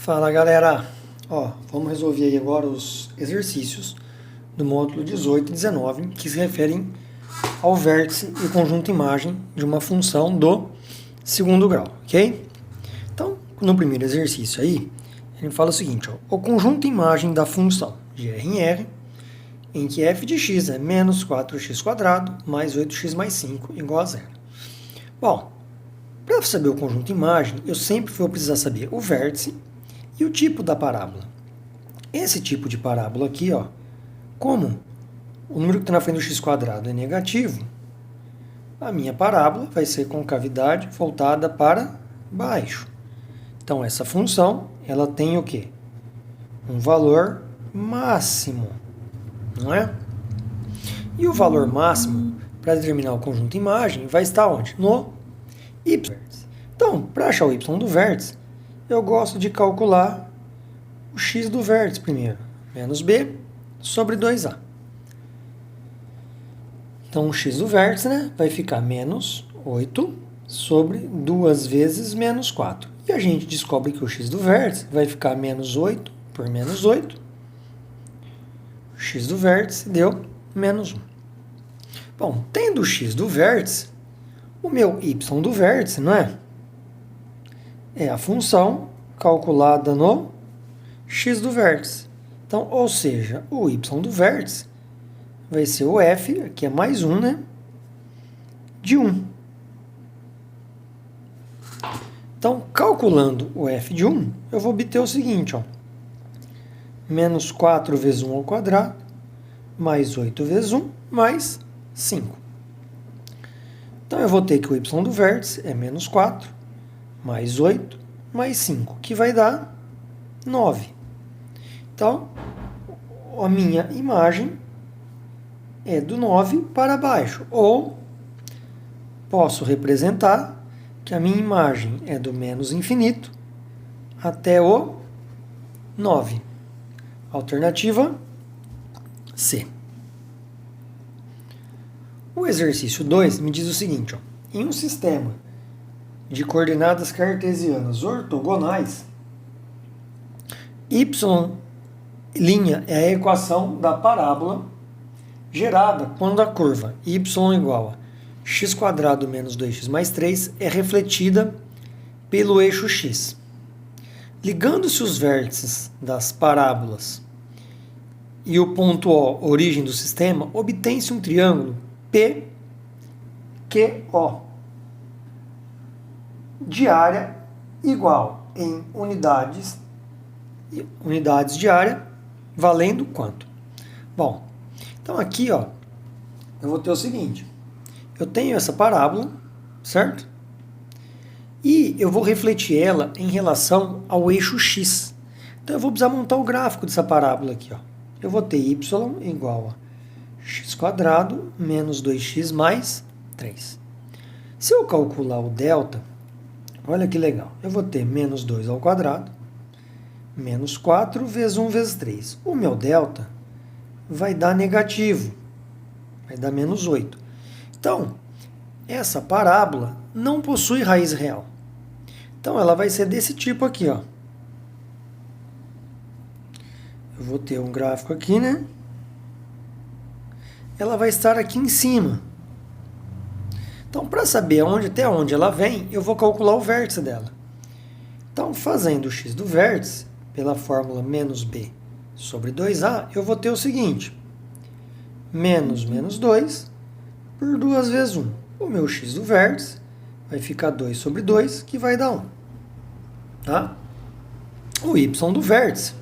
Fala galera, vamos resolver aí agora os exercícios do módulo 18 e 19 que se referem ao vértice e conjunto imagem de uma função do segundo grau, ok? Então, no primeiro exercício aí, ele fala o seguinte, o conjunto imagem da função de R em R, em que f de x é menos 4x² mais 8x mais 5 igual a zero. Bom, para saber o conjunto imagem, eu sempre vou precisar saber o vértice e o tipo da parábola. Esse tipo de parábola aqui, como o número que está na frente do x² é negativo, a minha parábola vai ser concavidade voltada para baixo. Então, essa função, ela tem o quê? Um valor máximo, não é? E o valor máximo, para determinar o conjunto imagem, vai estar onde? No y. Então, para achar o y do vértice, eu gosto de calcular o x do vértice primeiro, menos b sobre 2a. Então, o x do vértice, vai ficar menos 8 sobre 2 vezes menos 4. E a gente descobre que o x do vértice vai ficar menos 8 por menos 8. O x do vértice deu menos 1. Bom, tendo o x do vértice, o meu y do vértice, não é? É a função calculada no x do vértice. Então, ou seja, o y do vértice vai ser o f, aqui é mais 1, de 1. Então, calculando o f de 1, eu vou obter o seguinte, menos 4 vezes 1 ao quadrado, mais 8 vezes 1, mais 5. Então, eu vou ter que o y do vértice é menos 4, mais 8, mais 5, que vai dar 9. Então, a minha imagem é do 9 para baixo. Ou, posso representar que a minha imagem é do menos infinito até o 9. Alternativa C. O exercício 2 me diz o seguinte, em um sistema de coordenadas cartesianas ortogonais, y' é a equação da parábola gerada quando a curva y igual a x² menos 2x mais 3 é refletida pelo eixo x. Ligando-se os vértices das parábolas e o ponto O, origem do sistema, obtém-se um triângulo PQO de área igual em unidades de área, valendo quanto? Bom, então aqui, eu vou ter o seguinte, eu tenho essa parábola, certo? E eu vou refletir ela em relação ao eixo x. Então eu vou precisar montar o gráfico dessa parábola aqui, Eu vou ter y igual a x² menos 2x mais 3. Se eu calcular o delta, olha que legal, eu vou ter menos 2 ao quadrado, menos 4 vezes 1 vezes 3. O meu delta vai dar negativo, vai dar menos 8. Então, essa parábola não possui raiz real. Então, ela vai ser desse tipo aqui, Eu vou ter um gráfico aqui, Ela vai estar aqui em cima. Então, para saber até onde ela vem, eu vou calcular o vértice dela. Então, fazendo o x do vértice, pela fórmula menos b sobre 2a, eu vou ter o seguinte, menos 2 por 2 vezes 1. O meu x do vértice vai ficar 2 sobre 2, que vai dar 1. Tá? O y do vértice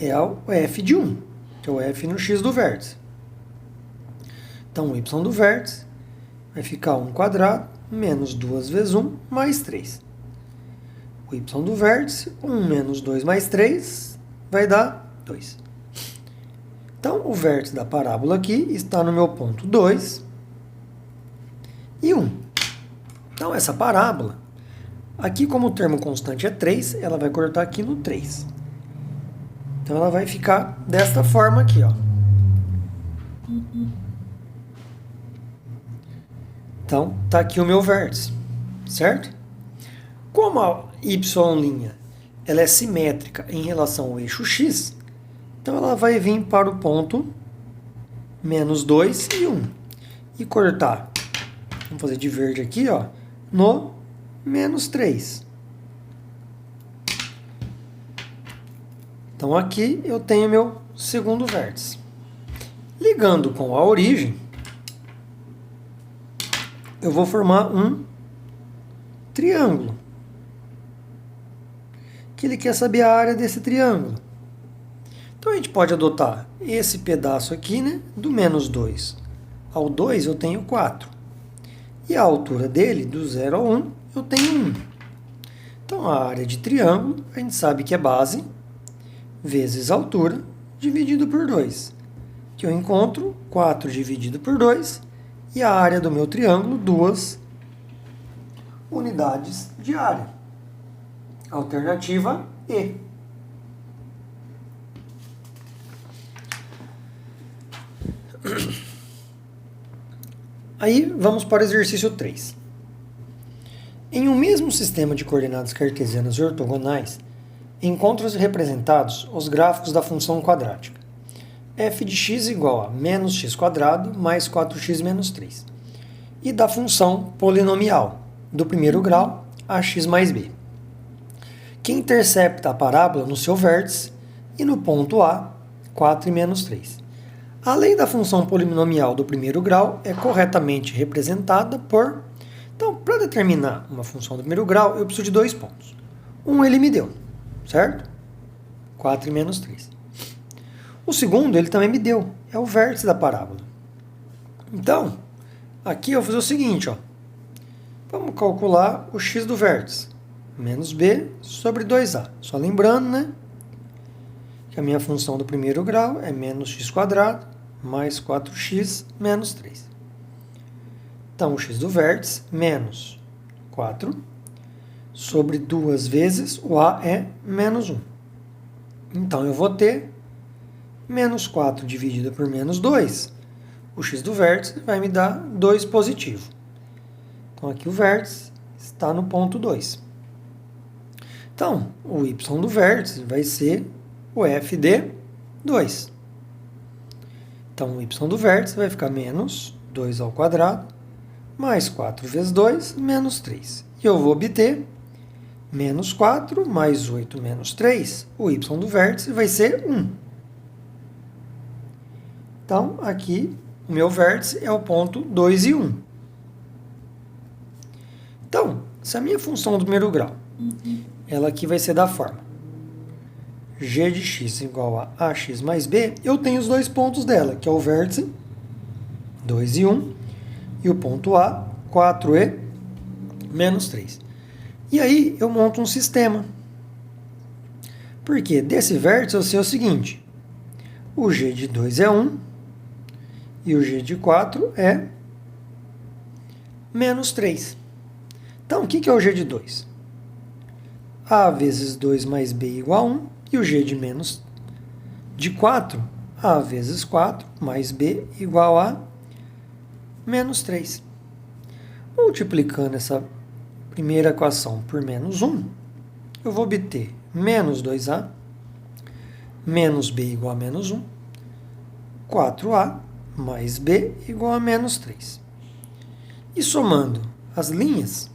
é o f de 1, que é o f no x do vértice. Então, o y do vértice vai ficar 1² menos 2 vezes 1 mais 3. O y do vértice, 1 menos 2 mais 3, vai dar 2. Então, o vértice da parábola aqui está no meu ponto 2 e 1. Então, essa parábola, aqui como o termo constante é 3, ela vai cortar aqui no 3. Então, ela vai ficar desta forma aqui, Então, está aqui o meu vértice, certo? Como a y' ela é simétrica em relação ao eixo x, então ela vai vir para o ponto menos 2 e 1. E cortar, vamos fazer de verde aqui, ó, no menos 3. Então aqui eu tenho meu segundo vértice. Ligando com a origem, eu vou formar um triângulo. Que ele quer saber a área desse triângulo. Então a gente pode adotar esse pedaço aqui, né, do menos 2 ao 2 eu tenho 4. E a altura dele, do 0 ao 1, eu tenho 1. Então a área de triângulo, a gente sabe que é base vezes altura dividido por 2. Que eu encontro 4 dividido por 2 e a área do meu triângulo, 2 unidades de área. Alternativa E. Aí vamos para o exercício 3. Em um mesmo sistema de coordenadas cartesianas ortogonais, encontram-se representados os gráficos da função quadrática f de x igual a menos x² mais 4x menos 3 e da função polinomial do primeiro grau ax mais b, que intercepta a parábola no seu vértice e no ponto A, 4 e menos 3. A lei da função polinomial do primeiro grau é corretamente representada por... Então, para determinar uma função do primeiro grau, eu preciso de 2 pontos. Um ele me deu, certo? 4 e menos 3. O segundo ele também me deu, é o vértice da parábola. Então, aqui eu vou fazer o seguinte, ó. Vamos calcular o x do vértice. Menos b sobre 2a. Só lembrando, né? Que a minha função do primeiro grau é menos x² mais 4x menos 3. Então, o x do vértice menos 4 sobre 2 vezes o a é menos 1. Então, eu vou ter menos 4 dividido por menos 2. O x do vértice vai me dar 2 positivo. Então, aqui o vértice está no ponto 2. Então, o y do vértice vai ser o f de 2. Então, o y do vértice vai ficar menos 2 ao quadrado, mais 4 vezes 2, menos 3. E eu vou obter menos 4 mais 8 menos 3. O y do vértice vai ser 1. Então, aqui, o meu vértice é o ponto 2 e 1. Então, se a minha função do primeiro grau, ela aqui vai ser da forma g de x igual a ax mais b, eu tenho os 2 pontos dela, que é o vértice 2 e 1, e o ponto A, 4 e menos 3. E aí, eu monto um sistema. Porque desse vértice eu sei o seguinte, o g de 2 é 1, e o g de 4 é menos 3. Então, o que é o g de 2? A vezes 2 mais b igual a 1. E o g de 4, a vezes 4 mais b igual a menos 3. Multiplicando essa primeira equação por menos 1, eu vou obter menos 2a, menos b igual a menos 1, 4a mais b igual a menos 3. E somando as linhas,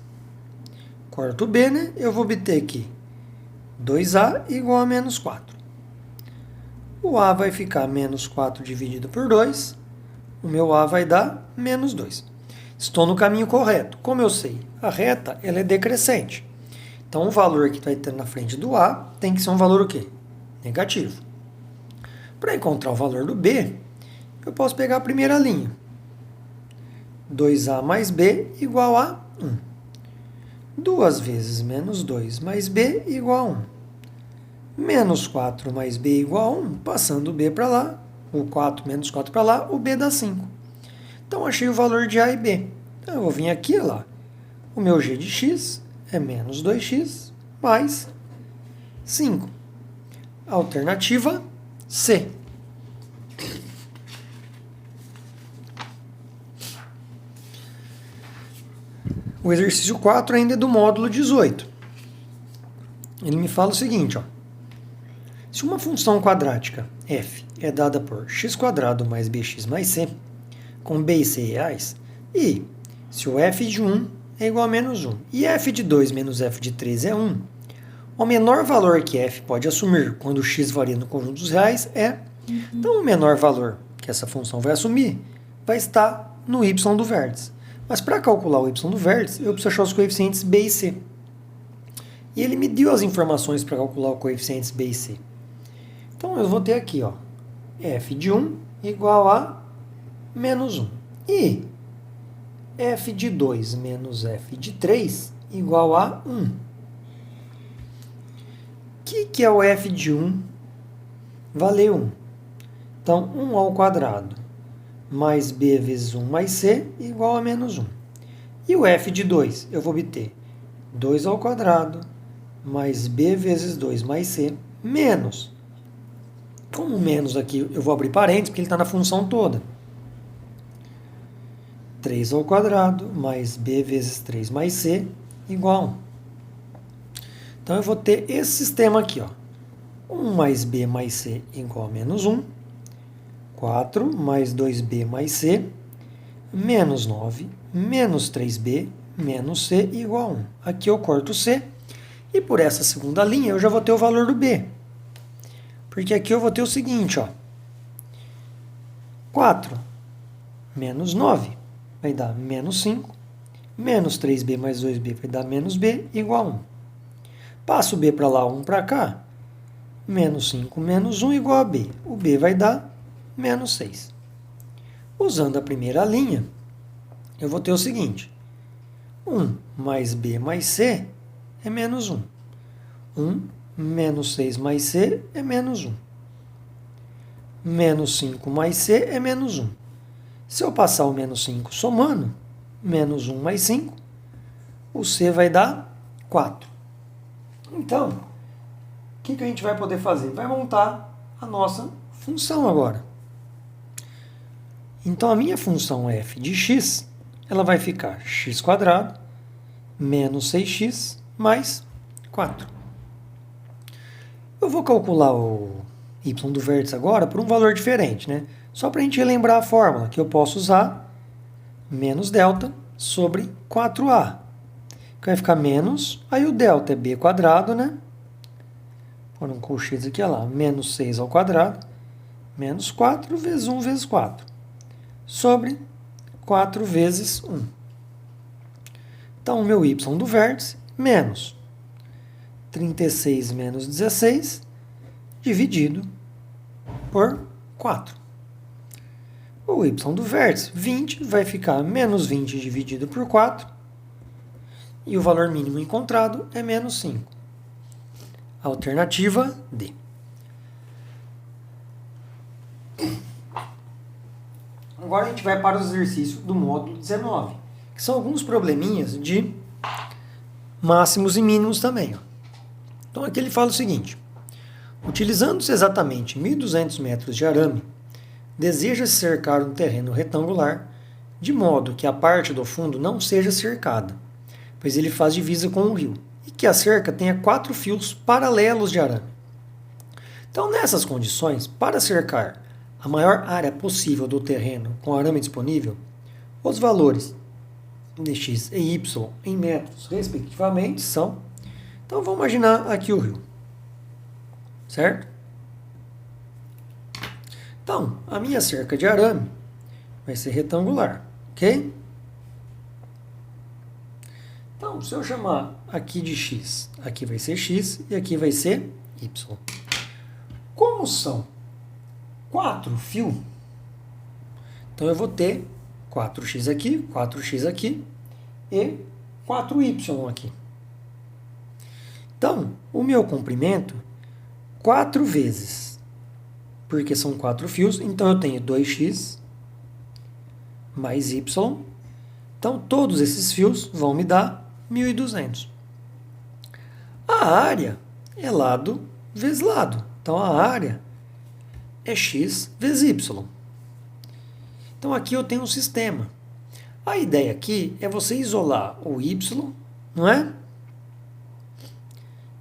corto b, né? Eu vou obter aqui 2a igual a menos 4. O a vai ficar menos 4 dividido por 2. O meu a vai dar menos 2. Estou no caminho correto. Como eu sei, a reta ela é decrescente. Então, o valor que vai ter na frente do a tem que ser um valor o quê? Negativo. Para encontrar o valor do b, eu posso pegar a primeira linha. 2a mais b igual a 1. 2 vezes menos 2 mais b igual a 1. Menos 4 mais b igual a 1, passando o b para lá, o 4 menos 4 para lá, o b dá 5. Então, achei o valor de a e b. Então, eu vou vir aqui lá. O meu g de x é menos 2x mais 5. Alternativa C. O exercício 4 ainda é do módulo 18. Ele me fala o seguinte, ó. Se uma função quadrática f é dada por x² mais bx mais c, com b e c reais, e se o f de 1 é igual a menos 1 e f de 2 menos f de 3 é 1, o menor valor que f pode assumir quando x varia no conjunto dos reais é... Então, o menor valor que essa função vai assumir vai estar no y do vértice. Mas para calcular o y do vértice, eu preciso achar os coeficientes b e c. E ele me deu as informações para calcular os coeficientes b e c. Então, eu vou ter aqui, ó, f de 1 igual a menos 1. E f de 2 menos f de 3 igual a 1. O que é o f de 1? Valeu 1. Então, 1 ao quadrado mais b vezes 1 mais c igual a menos 1. E o f de 2? Eu vou obter 2 ao quadrado mais b vezes 2 mais c menos. Como menos aqui, eu vou abrir parênteses, porque ele está na função toda. 3 ao quadrado mais b vezes 3 mais c igual a 1. Então, eu vou ter esse sistema aqui, ó. 1 mais b mais c igual a menos 1. 4 mais 2b mais c, menos 9, menos 3b, menos c igual a 1. Aqui eu corto c, e por essa segunda linha eu já vou ter o valor do b. Porque aqui eu vou ter o seguinte, ó. 4 menos 9 vai dar menos 5, menos 3b mais 2b vai dar menos b igual a 1. Passo o b para lá, 1 para cá, menos 5 menos 1 igual a b. O b vai dar menos 6. Usando a primeira linha, eu vou ter o seguinte. 1 mais b mais c é menos 1. 1 menos 6 mais c é menos 1. Menos 5 mais c é menos 1. Se eu passar o menos 5 somando, menos 1 mais 5, o c vai dar 4. Então, o que a gente vai poder fazer? Vai montar a nossa função agora. Então, a minha função f de x, ela vai ficar x² menos 6x mais 4. Eu vou calcular o y do vértice agora por um valor diferente, né? Só para a gente relembrar a fórmula, que eu posso usar menos delta sobre 4a. Que vai ficar menos, aí o delta é b², né? Por um colchete aqui, olha lá, menos 6 ao quadrado, menos 4 vezes 1 vezes 4. Sobre 4 vezes 1. Então, o meu y do vértice, menos 36 menos 16, dividido por 4. O y do vértice, 20, vai ficar menos 20 dividido por 4, e o valor mínimo encontrado é menos 5. Alternativa D. Agora a gente vai para os exercícios do módulo 19, que são alguns probleminhas de máximos e mínimos também. Então aqui ele fala o seguinte: utilizando-se exatamente 1.200 metros de arame, deseja-se cercar um terreno retangular, de modo que a parte do fundo não seja cercada, pois ele faz divisa com o rio, e que a cerca tenha 4 fios paralelos de arame. Então, nessas condições, para cercar a maior área possível do terreno com arame disponível, os valores de x e y em metros, respectivamente, são... Então, vamos imaginar aqui o rio, certo? Então, a minha cerca de arame vai ser retangular, ok? Então, se eu chamar aqui de x, aqui vai ser x e aqui vai ser y. Como são 4 fios, então eu vou ter 4x aqui e 4y aqui. Então, o meu comprimento, 4 vezes, porque são 4 fios, então eu tenho 2x mais y. Então, todos esses fios vão me dar 1.200. A área é lado vezes lado. Então, a área é x vezes y. Então, aqui eu tenho um sistema. A ideia aqui é você isolar o y, não é?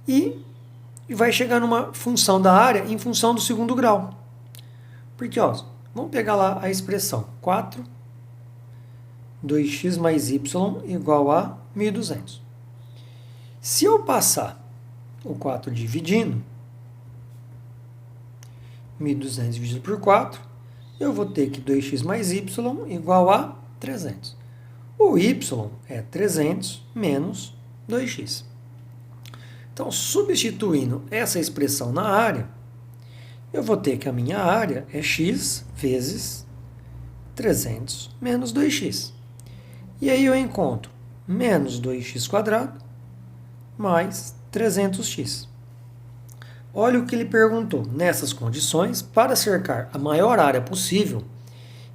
E e vai chegar numa função da área em função do segundo grau. Porque, ó, vamos pegar lá a expressão 4, 2x mais y igual a 1.200. Se eu passar o 4 dividindo, 1.200 dividido por 4, eu vou ter que 2x mais y igual a 300. O y é 300 menos 2x. Então, substituindo essa expressão na área, eu vou ter que a minha área é x vezes 300 menos 2x. E aí eu encontro menos 2x quadrado mais 300x. Olha o que ele perguntou. Nessas condições, para cercar a maior área possível,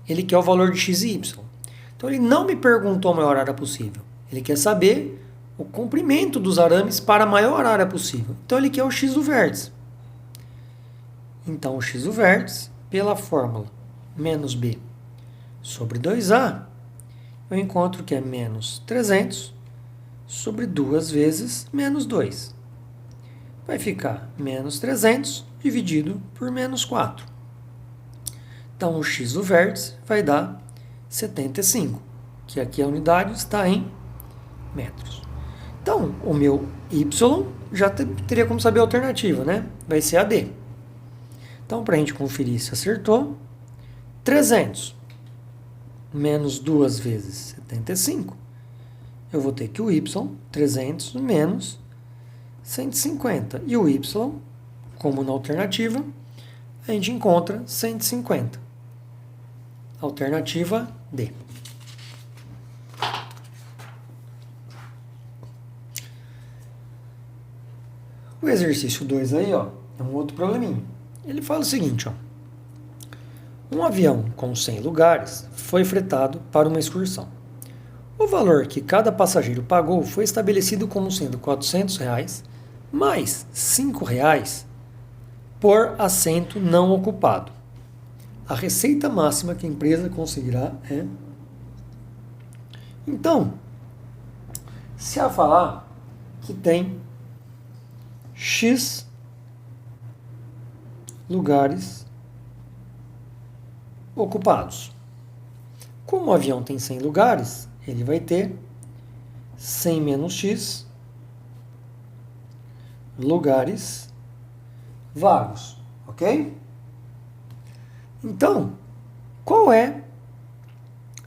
ele quer o valor de x e y. Então ele não me perguntou a maior área possível. Ele quer saber o comprimento dos arames para a maior área possível. Então ele quer o x do vértice. Então o x do vértice, pela fórmula menos b sobre 2a, eu encontro que é menos 300 sobre 2 vezes menos 2. Vai ficar menos 300 dividido por menos 4. Então o x do vértice vai dar 75, que aqui a unidade está em metros. Então o meu y já teria como saber a alternativa, né? Vai ser a d. Então, para a gente conferir se acertou, 300 menos 2 vezes 75, eu vou ter que o y, 300 menos 150. E o y, como na alternativa, a gente encontra 150. Alternativa D. O exercício 2 aí, ó, é um outro probleminha. Ele fala o seguinte, ó. Um avião com 100 lugares foi fretado para uma excursão. O valor que cada passageiro pagou foi estabelecido como sendo R$ 400 mais R$ 5 por assento não ocupado. A receita máxima que a empresa conseguirá é... Então, se a falar que tem X lugares ocupados. Como o avião tem 100 lugares, ele vai ter 100 menos X lugares vagos, ok? Então, qual é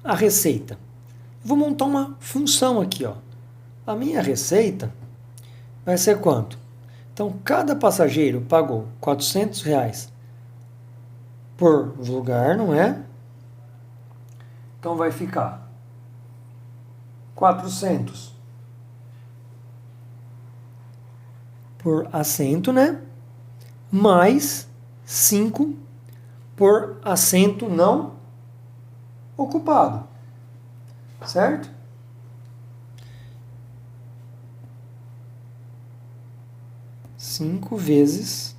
a receita? Vou montar uma função aqui, ó. A minha receita vai ser quanto? Então, cada passageiro pagou R$ 400 por lugar, não é? Então, vai ficar 400 por assento, né? Mais 5 por assento não ocupado. Certo? Cinco vezes,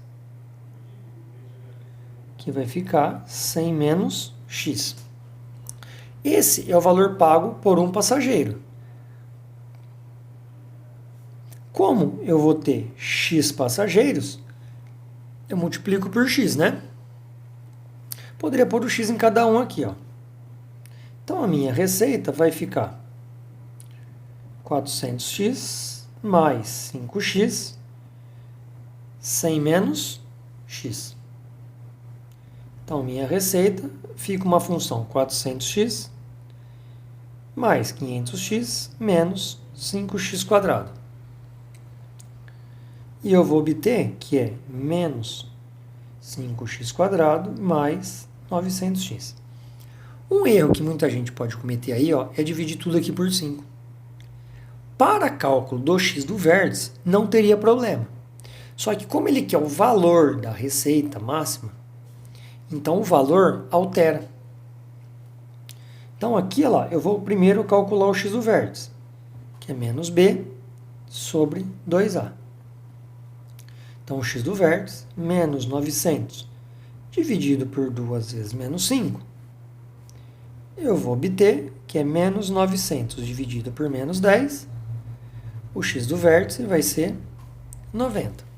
que vai ficar 100 menos X. Esse é o valor pago por um passageiro. Como eu vou ter X passageiros, eu multiplico por X, né? Poderia pôr o X em cada um aqui, ó. Então, a minha receita vai ficar 400x mais 5x, 100 menos x. Então, minha receita fica uma função 400x mais 500x menos 5x quadrado. E eu vou obter que é menos 5x quadrado mais 900x. Um erro que muita gente pode cometer aí, ó, é dividir tudo aqui por 5. Para cálculo do x do vértice, não teria problema. Só que como ele quer o valor da receita máxima, então o valor altera. Então aqui, ó, eu vou primeiro calcular o x do vértice, que é menos b sobre 2a. Então o x do vértice, menos 900, dividido por 2 vezes menos 5, eu vou obter que é menos 900 dividido por menos 10, o x do vértice vai ser 90.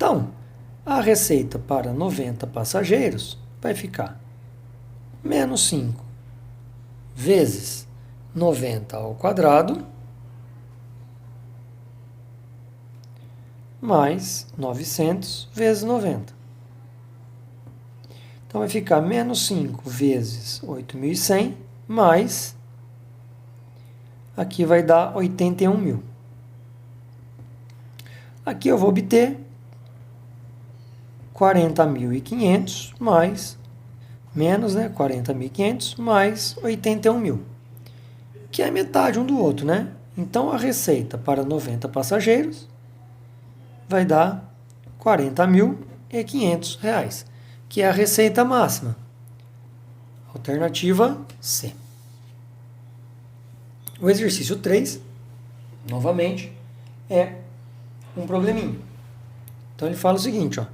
Então, a receita para 90 passageiros vai ficar menos 5 vezes 90 ao quadrado, mais 900 vezes 90. Então, vai ficar menos 5 vezes 8.100, mais, aqui vai dar 81.000. Aqui eu vou obter 40.500 mais, menos, né, 40.500 mais 81.000, que é metade um do outro, né? Então, a receita para 90 passageiros vai dar R$40.500, que é a receita máxima. Alternativa C. O exercício 3, novamente, é um probleminha. Então ele fala o seguinte, ó.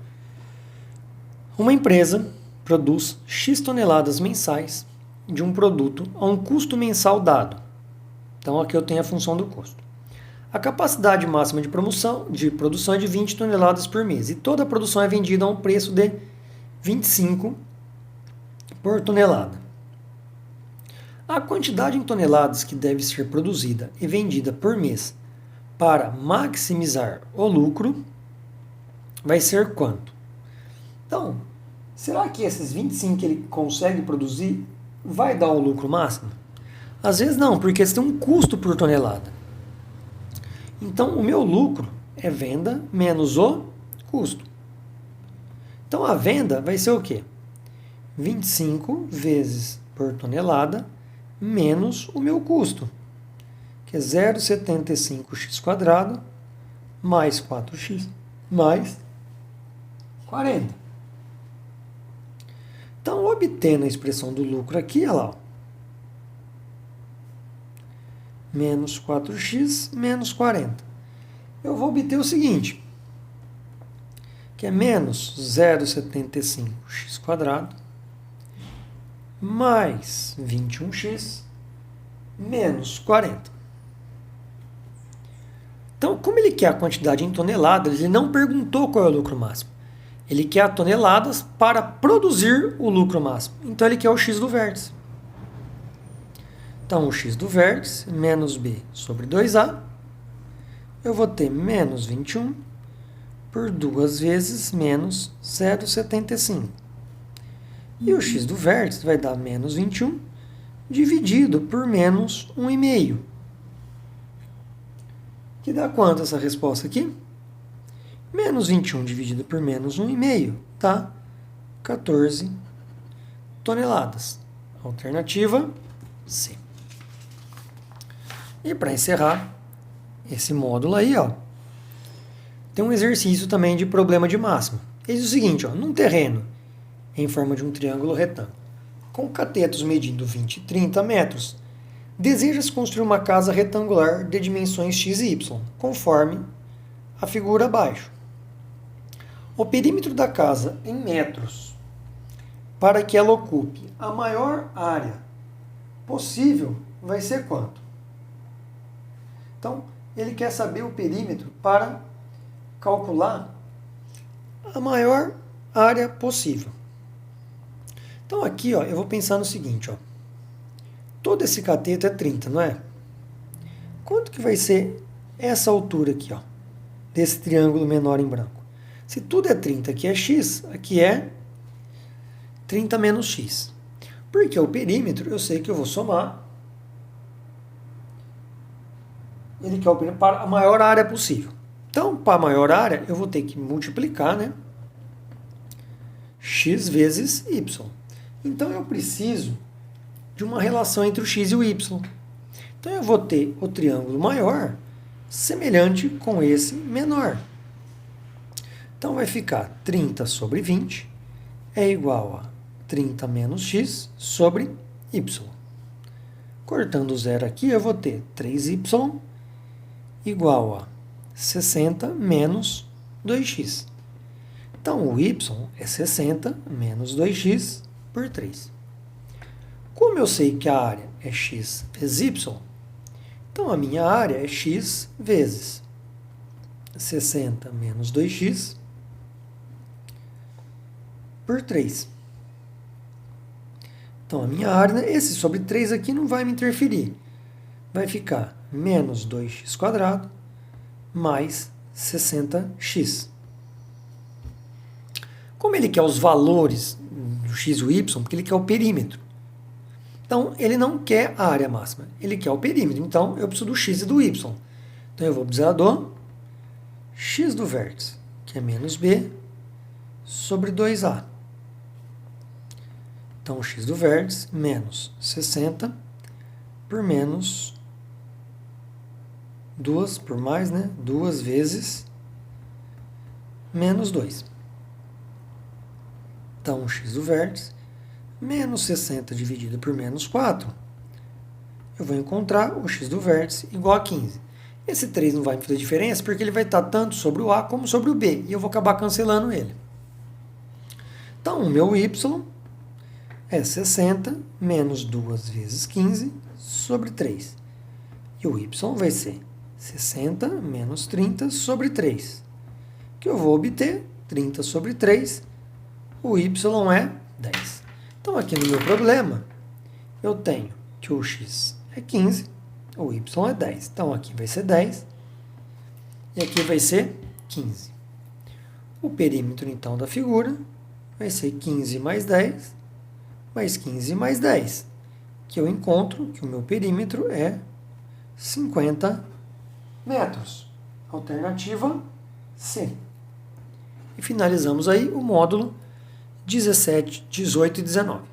Uma empresa produz X toneladas mensais de um produto a um custo mensal dado. Então aqui eu tenho a função do custo. A capacidade máxima de produção é de 20 toneladas por mês. E toda a produção é vendida a um preço de 25 por tonelada. A quantidade em toneladas que deve ser produzida e vendida por mês para maximizar o lucro vai ser quanto? Então, será que esses 25 que ele consegue produzir vai dar o lucro máximo? Às vezes não, porque eles têm um custo por tonelada. Então, o meu lucro é venda menos o custo. Então, a venda vai ser o quê? 25 vezes por tonelada menos o meu custo, que é 0,75x² mais 4x mais 40. Então, obtendo a expressão do lucro aqui, olha lá, ó, menos 4x menos 40. Eu vou obter o seguinte, que é menos 0,75x² mais 21x menos 40. Então, como ele quer a quantidade em toneladas, ele não perguntou qual é o lucro máximo. Ele quer a toneladas para produzir o lucro máximo. Então, ele quer o x do vértice. Então, o x do vértice, menos b sobre 2a, eu vou ter menos 21 por 2 vezes menos 0,75. E o x do vértice vai dar menos 21 dividido por menos 1,5. Que dá quanto essa resposta aqui? Menos 21 dividido por menos 1,5 dá 14 toneladas. Alternativa C. E para encerrar esse módulo aí, ó, tem um exercício também de problema de máxima. Ele diz o seguinte, ó, num terreno em forma de um triângulo retângulo, com catetos medindo 20 e 30 metros, deseja-se construir uma casa retangular de dimensões x e y, conforme a figura abaixo. O perímetro da casa em metros, para que ela ocupe a maior área possível, vai ser quanto? Então, ele quer saber o perímetro para calcular a maior área possível. Então, aqui, ó, eu vou pensar no seguinte, ó. Todo esse cateto é 30, não é? Quanto que vai ser essa altura aqui, ó, desse triângulo menor em branco? Se tudo é 30, aqui é x, aqui é 30 menos x. Porque o perímetro, eu sei que eu vou somar. Ele quer o perímetro para a maior área possível. Então, para a maior área, eu vou ter que multiplicar, né? X vezes y. Então, eu preciso de uma relação entre o x e o y. Então, eu vou ter o triângulo maior semelhante com esse menor. Então, vai ficar 30 sobre 20 é igual a 30 menos x sobre y. Cortando o zero aqui, eu vou ter 3y igual a 60 menos 2x. Então, o y é 60 menos 2x por 3. Como eu sei que a área é x vezes y, então a minha área é x vezes 60 menos 2x por 3. Então, a minha área, esse sobre 3 aqui não vai me interferir. Vai ficar menos 2x² mais 60x. Como ele quer os valores do x e o y, porque ele quer o perímetro. Então, ele não quer a área máxima, ele quer o perímetro. Então, eu preciso do x e do y. Então, eu vou precisar do x do vértice, que é menos b, sobre 2a. Então, o x do vértice menos 60 por menos 2 vezes menos 2. Então, o x do vértice menos 60 dividido por menos 4, eu vou encontrar o x do vértice igual a 15. Esse 3 não vai me fazer diferença porque ele vai estar tanto sobre o a como sobre o b, e eu vou acabar cancelando ele. Então, o meu y é 60 menos 2 vezes 15 sobre 3. E o y vai ser 60 menos 30 sobre 3. Que eu vou obter 30 sobre 3. O y é 10. Então, aqui no meu problema, eu tenho que o x é 15, o y é 10. Então, aqui vai ser 10 e aqui vai ser 15. O perímetro, então, da figura vai ser 15 mais 10, mais 15 mais 10, que eu encontro que o meu perímetro é 50 metros. Alternativa C. E finalizamos aí o módulo 17, 18 e 19.